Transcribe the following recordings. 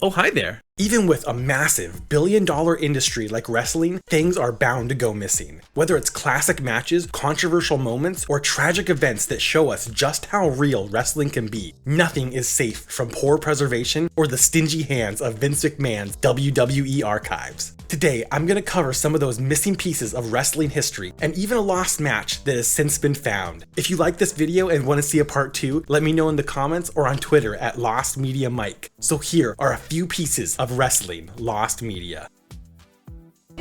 Oh, hi there. Even with a massive billion-dollar industry like wrestling, things are bound to go missing. Whether it's classic matches, controversial moments, or tragic events that show us just how real wrestling can be, nothing is safe from poor preservation or the stingy hands of Vince McMahon's WWE archives. Today, I'm going to cover some of those missing pieces of wrestling history and even a lost match that has since been found. If you like this video and want to see a part 2, let me know in the comments or on Twitter at LostMediaMike. So here are a few pieces of wrestling lost media.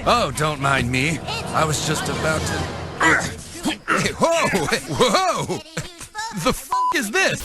Oh, don't mind me. I was just about to... Whoa! Whoa! The f*** is this?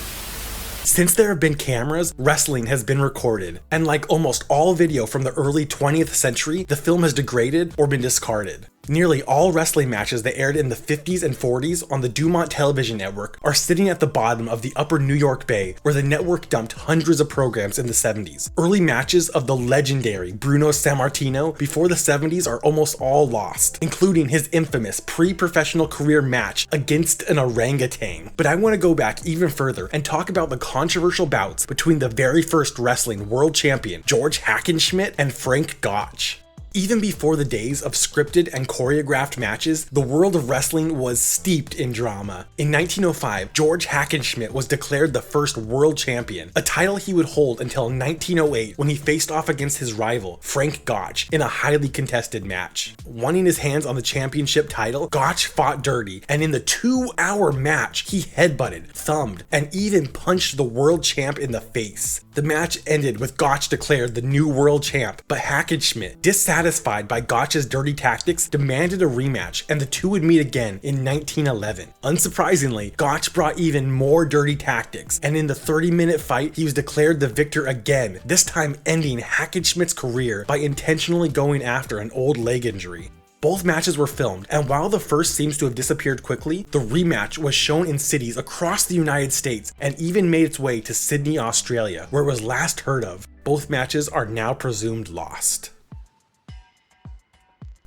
Since there have been cameras, wrestling has been recorded, and like almost all video from the early 20th century, the film has degraded or been discarded. Nearly all wrestling matches that aired in the 50s and 40s on the Dumont television network are sitting at the bottom of the upper New York Bay, where the network dumped hundreds of programs in the 70s. Early matches of the legendary Bruno Sammartino before the 70s are almost all lost, including his infamous pre-professional career match against an orangutan. But I want to go back even further and talk about the controversial bouts between the very first wrestling world champion, George Hackenschmidt, and Frank Gotch. Even before the days of scripted and choreographed matches, the world of wrestling was steeped in drama. In 1905, George Hackenschmidt was declared the first world champion, a title he would hold until 1908 when he faced off against his rival, Frank Gotch, in a highly contested match. Wanting his hands on the championship title, Gotch fought dirty, and in the 2-hour match, he headbutted, thumbed, and even punched the world champ in the face. The match ended with Gotch declared the new world champ, but Hackenschmidt, dissatisfied by Gotch's dirty tactics, demanded a rematch, and the two would meet again in 1911. Unsurprisingly, Gotch brought even more dirty tactics, and in the 30-minute fight, he was declared the victor again, this time ending Hackenschmidt's career by intentionally going after an old leg injury. Both matches were filmed, and while the first seems to have disappeared quickly, the rematch was shown in cities across the United States and even made its way to Sydney, Australia, where it was last heard of. Both matches are now presumed lost.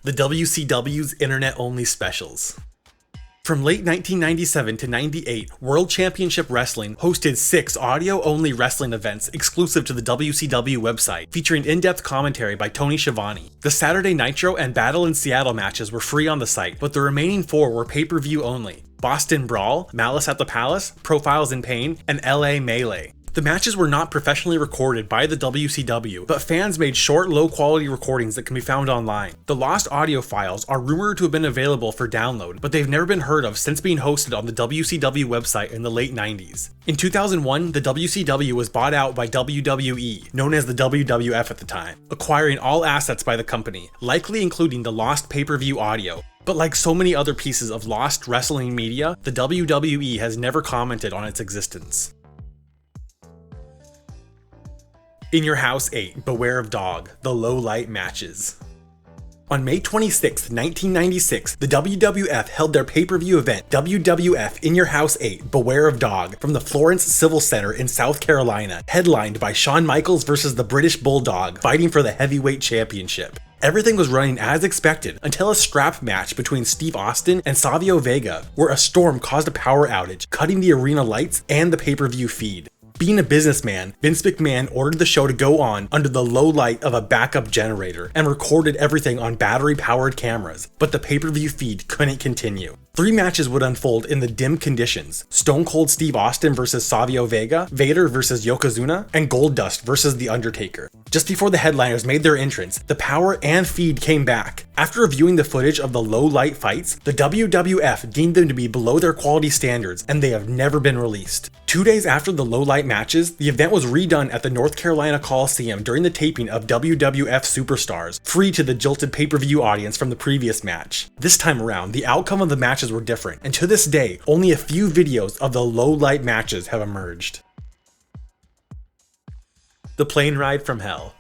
The WCW's internet-only specials. From late 1997 to 98, World Championship Wrestling hosted 6 audio-only wrestling events exclusive to the WCW website, featuring in-depth commentary by Tony Schiavone. The Saturday Nitro and Battle in Seattle matches were free on the site, but the remaining 4 were pay-per-view only: Boston Brawl, Malice at the Palace, Profiles in Pain, and LA Melee. The matches were not professionally recorded by the WCW, but fans made short, low-quality recordings that can be found online. The lost audio files are rumored to have been available for download, but they've never been heard of since being hosted on the WCW website in the late 90s. In 2001, the WCW was bought out by WWE, known as the WWF at the time, acquiring all assets by the company, likely including the lost pay-per-view audio. But like so many other pieces of lost wrestling media, the WWE has never commented on its existence. In Your House 8, Beware of Dog, the low-light matches. On May 26, 1996, the WWF held their pay-per-view event, WWF In Your House 8, Beware of Dog, from the Florence Civil Center in South Carolina, headlined by Shawn Michaels versus the British Bulldog, fighting for the heavyweight championship. Everything was running as expected until a scrap match between Steve Austin and Savio Vega, where a storm caused a power outage, cutting the arena lights and the pay-per-view feed. Being a businessman, Vince McMahon ordered the show to go on under the low light of a backup generator and recorded everything on battery-powered cameras, but the pay-per-view feed couldn't continue. 3 matches would unfold in the dim conditions: Stone Cold Steve Austin versus Savio Vega, Vader versus Yokozuna, and Goldust versus The Undertaker. Just before the headliners made their entrance, the power and feed came back. After reviewing the footage of the low-light fights, the WWF deemed them to be below their quality standards, and they have never been released. 2 days after the low-light matches, the event was redone at the North Carolina Coliseum during the taping of WWF Superstars, free to the jilted pay-per-view audience from the previous match. This time around, the outcome of the matches were different, and to this day, only a few videos of the low-light matches have emerged. The Plane Ride from Hell.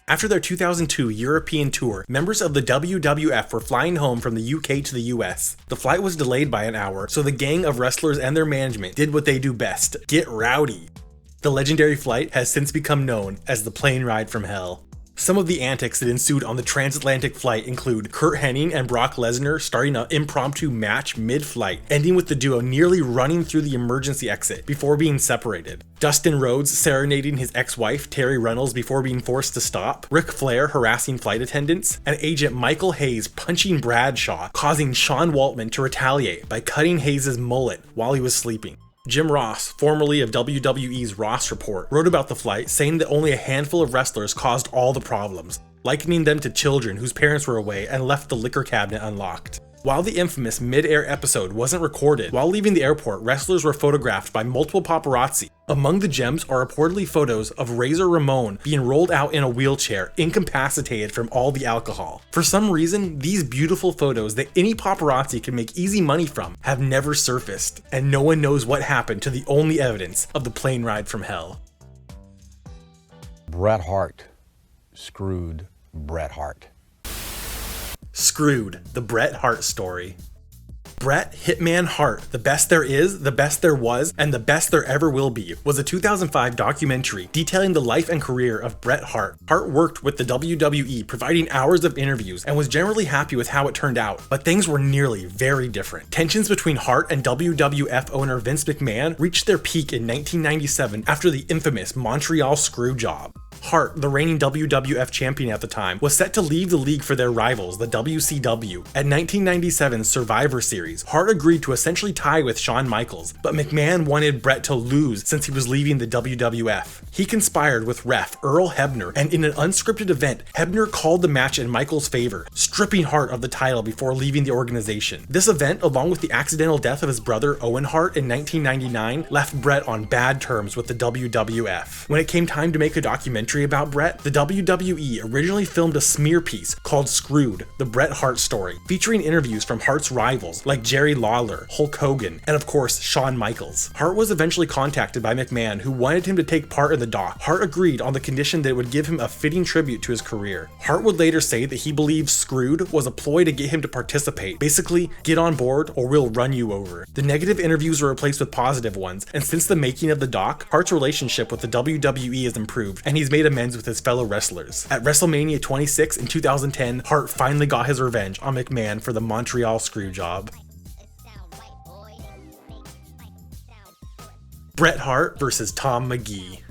After their 2002 European tour, members of the WWF were flying home from the UK to the US. The flight was delayed by an hour, so the gang of wrestlers and their management did what they do best: get rowdy. The legendary flight has since become known as the Plane Ride from Hell. Some of the antics that ensued on the transatlantic flight include Kurt Hennig and Brock Lesnar starting an impromptu match mid-flight, ending with the duo nearly running through the emergency exit before being separated. Dustin Rhodes serenading his ex-wife Terry Reynolds before being forced to stop, Ric Flair harassing flight attendants, and Agent Michael Hayes punching Bradshaw, causing Sean Waltman to retaliate by cutting Hayes' mullet while he was sleeping. Jim Ross, formerly of WWE's Ross Report, wrote about the flight, saying that only a handful of wrestlers caused all the problems, likening them to children whose parents were away and left the liquor cabinet unlocked. While the infamous mid-air episode wasn't recorded, while leaving the airport, wrestlers were photographed by multiple paparazzi. Among the gems are reportedly photos of Razor Ramon being rolled out in a wheelchair, incapacitated from all the alcohol. For some reason, these beautiful photos that any paparazzi can make easy money from have never surfaced, and no one knows what happened to the only evidence of the plane ride from hell. Bret Hart screwed Bret Hart. Screwed, the Bret Hart story. Bret Hitman Hart, The Best There Is, The Best There Was, and The Best There Ever Will Be was a 2005 documentary detailing the life and career of Bret Hart. Hart worked with the WWE, providing hours of interviews, and was generally happy with how it turned out, but things were nearly very different. Tensions between Hart and WWF owner Vince McMahon reached their peak in 1997 after the infamous Montreal Screwjob. Hart, the reigning WWF champion at the time, was set to leave the league for their rivals, the WCW. At 1997's Survivor Series, Hart agreed to essentially tie with Shawn Michaels, but McMahon wanted Bret to lose since he was leaving the WWF. He conspired with ref Earl Hebner, and in an unscripted event, Hebner called the match in Michaels' favor, stripping Hart of the title before leaving the organization. This event, along with the accidental death of his brother Owen Hart in 1999, left Bret on bad terms with the WWF. When it came time to make a documentary about Bret, the WWE originally filmed a smear piece called Screwed, the Bret Hart story, featuring interviews from Hart's rivals like Jerry Lawler, Hulk Hogan, and of course Shawn Michaels. Hart was eventually contacted by McMahon, who wanted him to take part in the doc. Hart agreed on the condition that it would give him a fitting tribute to his career. Hart would later say that he believed Screwed was a ploy to get him to participate, basically, get on board or we'll run you over. The negative interviews were replaced with positive ones, and since the making of the doc, Hart's relationship with the WWE has improved, and he's made amends with his fellow wrestlers. At WrestleMania 26 in 2010, Hart finally got his revenge on McMahon for the Montreal Screwjob. Bret Hart versus Tom McGee.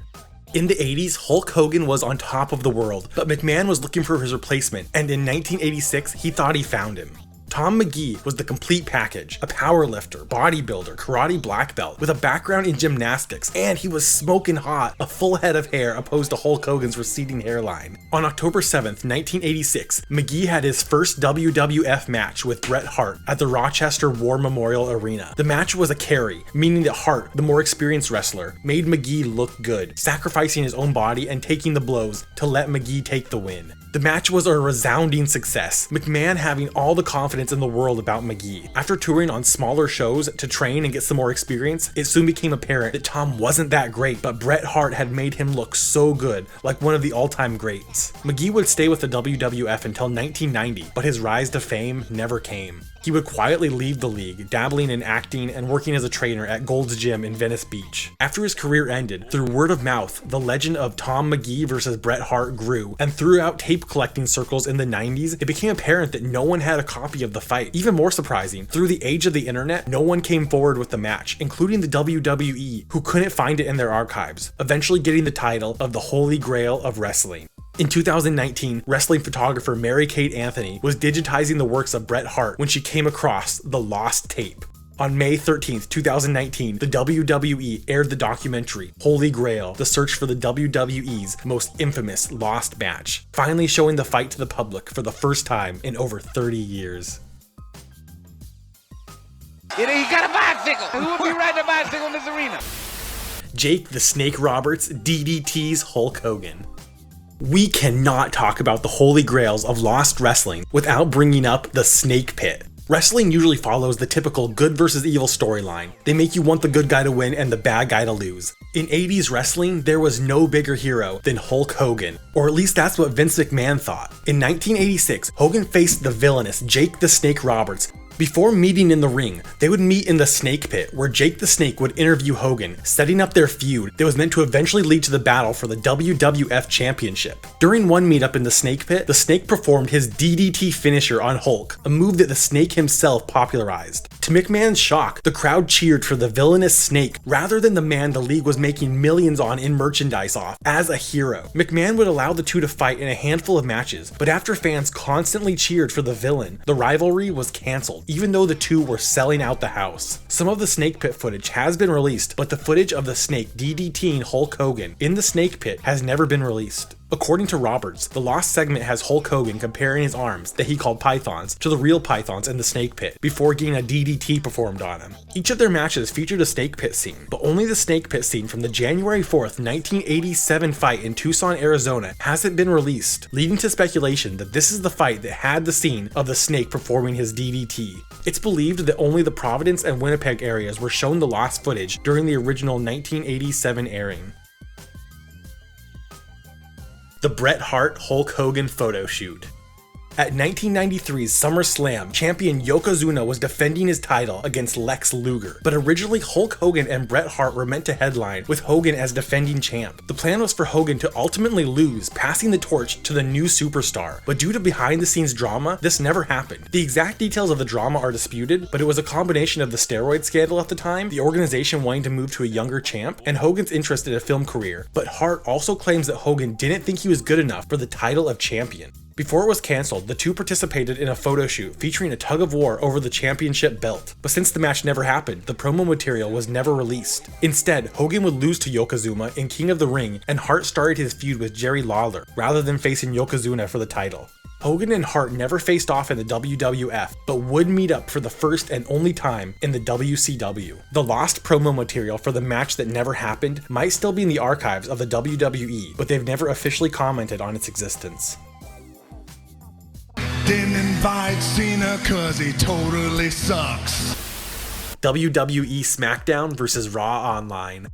In the 80s, Hulk Hogan was on top of the world, but McMahon was looking for his replacement, and in 1986, he thought he found him. Tom McGee was the complete package, a powerlifter, bodybuilder, karate black belt, with a background in gymnastics, and he was smoking hot, a full head of hair opposed to Hulk Hogan's receding hairline. On October 7th, 1986, McGee had his first WWF match with Bret Hart at the Rochester War Memorial Arena. The match was a carry, meaning that Hart, the more experienced wrestler, made McGee look good, sacrificing his own body and taking the blows to let McGee take the win. The match was a resounding success, McMahon having all the confidence in the world about McGee. After touring on smaller shows to train and get some more experience, it soon became apparent that Tom wasn't that great, but Bret Hart had made him look so good, like one of the all-time greats. McGee would stay with the WWF until 1990, but his rise to fame never came. He would quietly leave the league, dabbling in acting and working as a trainer at Gold's Gym in Venice Beach. After his career ended, through word of mouth, the legend of Tom McGee versus Bret Hart grew, and throughout tape collecting circles in the 90s, it became apparent that no one had a copy of the fight. Even more surprising, through the age of the internet, no one came forward with the match, including the WWE, who couldn't find it in their archives, eventually getting the title of the Holy Grail of Wrestling. In 2019, wrestling photographer Mary-Kate Anthony was digitizing the works of Bret Hart when she came across the lost tape. On May 13th, 2019, the WWE aired the documentary Holy Grail, the search for the WWE's most infamous lost match, finally showing the fight to the public for the first time in over 30 years. He got a bicycle! Who would be riding a bicycle in this arena? Jake the Snake Roberts DDT's Hulk Hogan. We cannot talk about the holy grails of lost wrestling without bringing up the snake pit. Wrestling usually follows the typical good versus evil storyline. They make you want the good guy to win and the bad guy to lose. In 80s wrestling, there was no bigger hero than Hulk Hogan, or at least that's what Vince McMahon thought. In 1986, Hogan faced the villainous Jake the Snake Roberts, Before meeting in the ring, they would meet in the Snake Pit, where Jake the Snake would interview Hogan, setting up their feud that was meant to eventually lead to the battle for the WWF Championship. During one meetup in the Snake Pit, the Snake performed his DDT finisher on Hulk, a move that the Snake himself popularized. To McMahon's shock, the crowd cheered for the villainous Snake rather than the man the league was making millions on in merchandise off as a hero. McMahon would allow the two to fight in a handful of matches, but after fans constantly cheered for the villain, the rivalry was cancelled, even though the two were selling out the house. Some of the Snake Pit footage has been released, but the footage of the Snake DDTing Hulk Hogan in the Snake Pit has never been released. According to Roberts, the lost segment has Hulk Hogan comparing his arms, that he called pythons, to the real pythons in the Snake Pit, before getting a DDT performed on him. Each of their matches featured a Snake Pit scene, but only the Snake Pit scene from the January 4th, 1987 fight in Tucson, Arizona hasn't been released, leading to speculation that this is the fight that had the scene of the Snake performing his DDT. It's believed that only the Providence and Winnipeg areas were shown the lost footage during the original 1987 airing. The Bret Hart Hulk Hogan photo shoot. At 1993's SummerSlam, champion Yokozuna was defending his title against Lex Luger, but originally Hulk Hogan and Bret Hart were meant to headline, with Hogan as defending champ. The plan was for Hogan to ultimately lose, passing the torch to the new superstar, but due to behind-the-scenes drama, this never happened. The exact details of the drama are disputed, but it was a combination of the steroid scandal at the time, the organization wanting to move to a younger champ, and Hogan's interest in a film career, but Hart also claims that Hogan didn't think he was good enough for the title of champion. Before it was cancelled, the two participated in a photo shoot featuring a tug of war over the championship belt, but since the match never happened, the promo material was never released. Instead, Hogan would lose to Yokozuna in King of the Ring, and Hart started his feud with Jerry Lawler, rather than facing Yokozuna for the title. Hogan and Hart never faced off in the WWF, but would meet up for the first and only time in the WCW. The lost promo material for the match that never happened might still be in the archives of the WWE, but they've never officially commented on its existence. Didn't invite Cena cause he totally sucks. WWE Smackdown vs. Raw Online.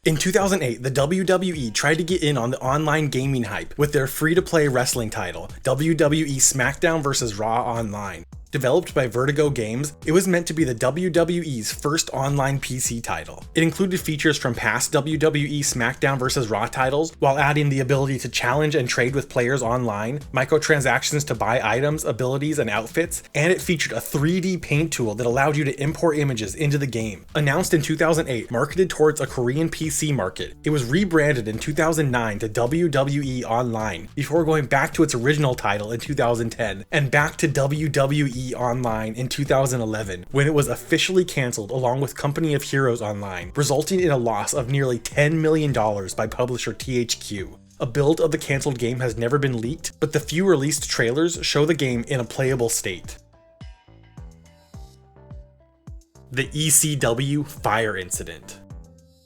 In 2008, the WWE tried to get in on the online gaming hype with their free-to-play wrestling title, WWE Smackdown vs. Raw Online. Developed by Vertigo Games, it was meant to be the WWE's first online PC title. It included features from past WWE Smackdown vs. Raw titles, while adding the ability to challenge and trade with players online, microtransactions to buy items, abilities, and outfits, and it featured a 3D paint tool that allowed you to import images into the game. Announced in 2008, marketed towards a Korean PC market, it was rebranded in 2009 to WWE Online, before going back to its original title in 2010, and back to WWE Online in 2011, when it was officially cancelled along with Company of Heroes Online, resulting in a loss of nearly $10 million by publisher THQ. A build of the cancelled game has never been leaked, but the few released trailers show the game in a playable state. The ECW Fire Incident.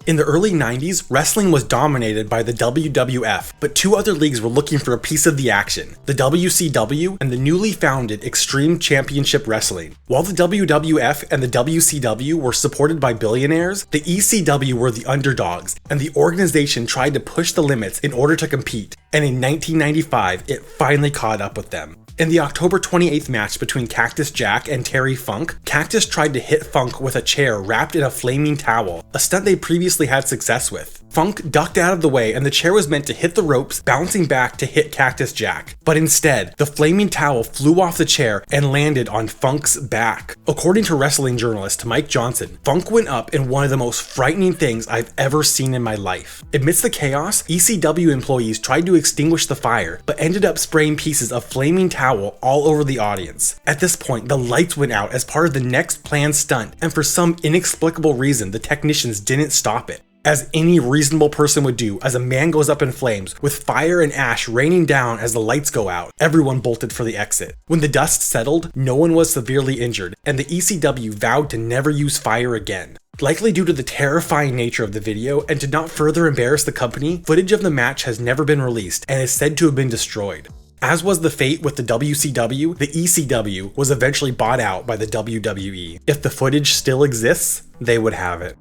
In the early 90s, wrestling was dominated by the WWF, but two other leagues were looking for a piece of the action, the WCW and the newly founded Extreme Championship Wrestling. While the WWF and the WCW were supported by billionaires, the ECW were the underdogs, and the organization tried to push the limits in order to compete, and in 1995, it finally caught up with them. In the October 28th match between Cactus Jack and Terry Funk, Cactus tried to hit Funk with a chair wrapped in a flaming towel, a stunt they previously had success with. Funk ducked out of the way and the chair was meant to hit the ropes, bouncing back to hit Cactus Jack. But instead, the flaming towel flew off the chair and landed on Funk's back. According to wrestling journalist Mike Johnson, Funk went up in one of the most frightening things I've ever seen in my life. Amidst the chaos, ECW employees tried to extinguish the fire, but ended up spraying pieces of flaming towel all over the audience. At this point, the lights went out as part of the next planned stunt, and for some inexplicable reason, the technicians didn't stop it. As any reasonable person would do, as a man goes up in flames, with fire and ash raining down as the lights go out, everyone bolted for the exit. When the dust settled, no one was severely injured, and the ECW vowed to never use fire again. Likely due to the terrifying nature of the video, and to not further embarrass the company, footage of the match has never been released, and is said to have been destroyed. As was the fate with the WCW, the ECW was eventually bought out by the WWE. If the footage still exists, they would have it.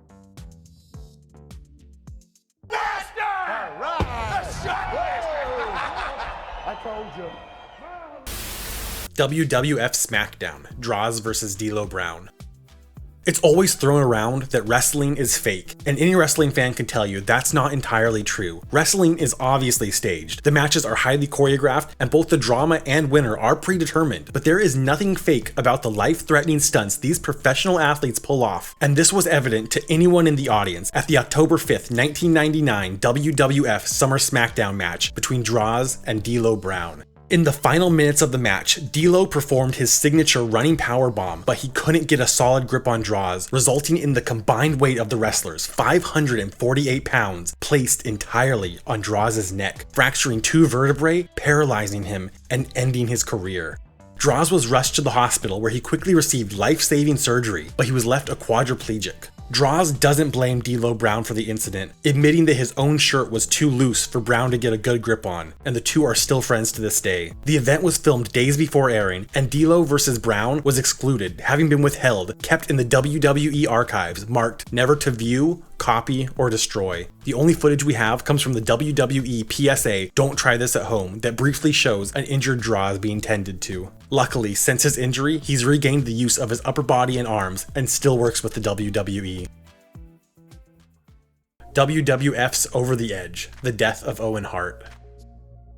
WWF Smackdown, Draws vs. D'Lo Brown. It's always thrown around that wrestling is fake, and any wrestling fan can tell you that's not entirely true. Wrestling is obviously staged. The matches are highly choreographed, and both the drama and winner are predetermined, but there is nothing fake about the life-threatening stunts these professional athletes pull off, and this was evident to anyone in the audience at the October 5th, 1999 WWF SummerSmackdown match between Draws and D'Lo Brown. In the final minutes of the match, D'Lo performed his signature running powerbomb, but he couldn't get a solid grip on Draws, resulting in the combined weight of the wrestlers, 548 pounds, placed entirely on Draws' neck, fracturing 2 vertebrae, paralyzing him, and ending his career. Draws was rushed to the hospital where he quickly received life-saving surgery, but he was left a quadriplegic. Draws doesn't blame D'Lo Brown for the incident, admitting that his own shirt was too loose for Brown to get a good grip on, and the two are still friends to this day. The event was filmed days before airing, and D'Lo vs. Brown was excluded, having been withheld, kept in the WWE archives, marked never to view, copy, or destroy. The only footage we have comes from the WWE PSA Don't Try This at Home that briefly shows an injured Draws being tended to. Luckily, since his injury, he's regained the use of his upper body and arms and still works with the WWE. WWF's Over the Edge, the death of Owen Hart.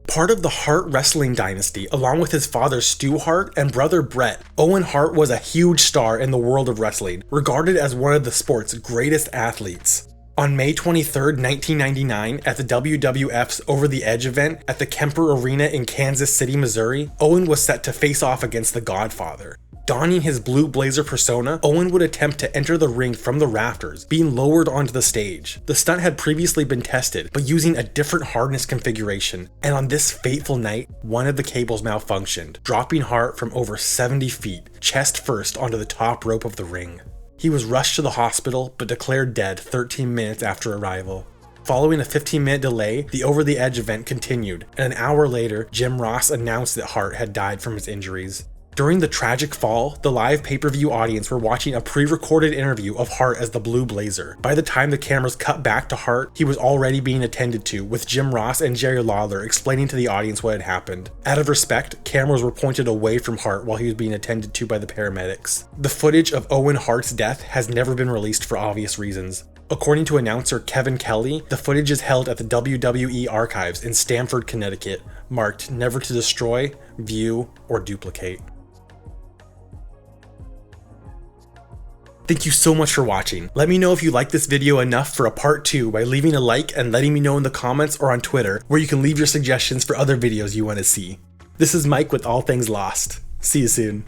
Part of the Hart wrestling dynasty, along with his father Stu Hart and brother Bret, Owen Hart was a huge star in the world of wrestling, regarded as one of the sport's greatest athletes. On May 23, 1999, at the WWF's Over the Edge event at the Kemper Arena in Kansas City, Missouri, Owen was set to face off against the Godfather. Donning his blue blazer persona, Owen would attempt to enter the ring from the rafters, being lowered onto the stage. The stunt had previously been tested, but using a different hardness configuration, and on this fateful night, one of the cables malfunctioned, dropping Hart from over 70 feet, chest first onto the top rope of the ring. He was rushed to the hospital, but declared dead 13 minutes after arrival. Following a 15-minute delay, the Over the Edge event continued, and an hour later, Jim Ross announced that Hart had died from his injuries. During the tragic fall, the live pay-per-view audience were watching a pre-recorded interview of Hart as the Blue Blazer. By the time the cameras cut back to Hart, he was already being attended to, with Jim Ross and Jerry Lawler explaining to the audience what had happened. Out of respect, cameras were pointed away from Hart while he was being attended to by the paramedics. The footage of Owen Hart's death has never been released for obvious reasons. According to announcer Kevin Kelly, the footage is held at the WWE archives in Stamford, Connecticut, marked never to destroy, view, or duplicate. Thank you so much for watching. Let me know if you liked this video enough for a part 2 by leaving a like and letting me know in the comments or on Twitter, where you can leave your suggestions for other videos you want to see. This is Mike with All Things Lost. See you soon.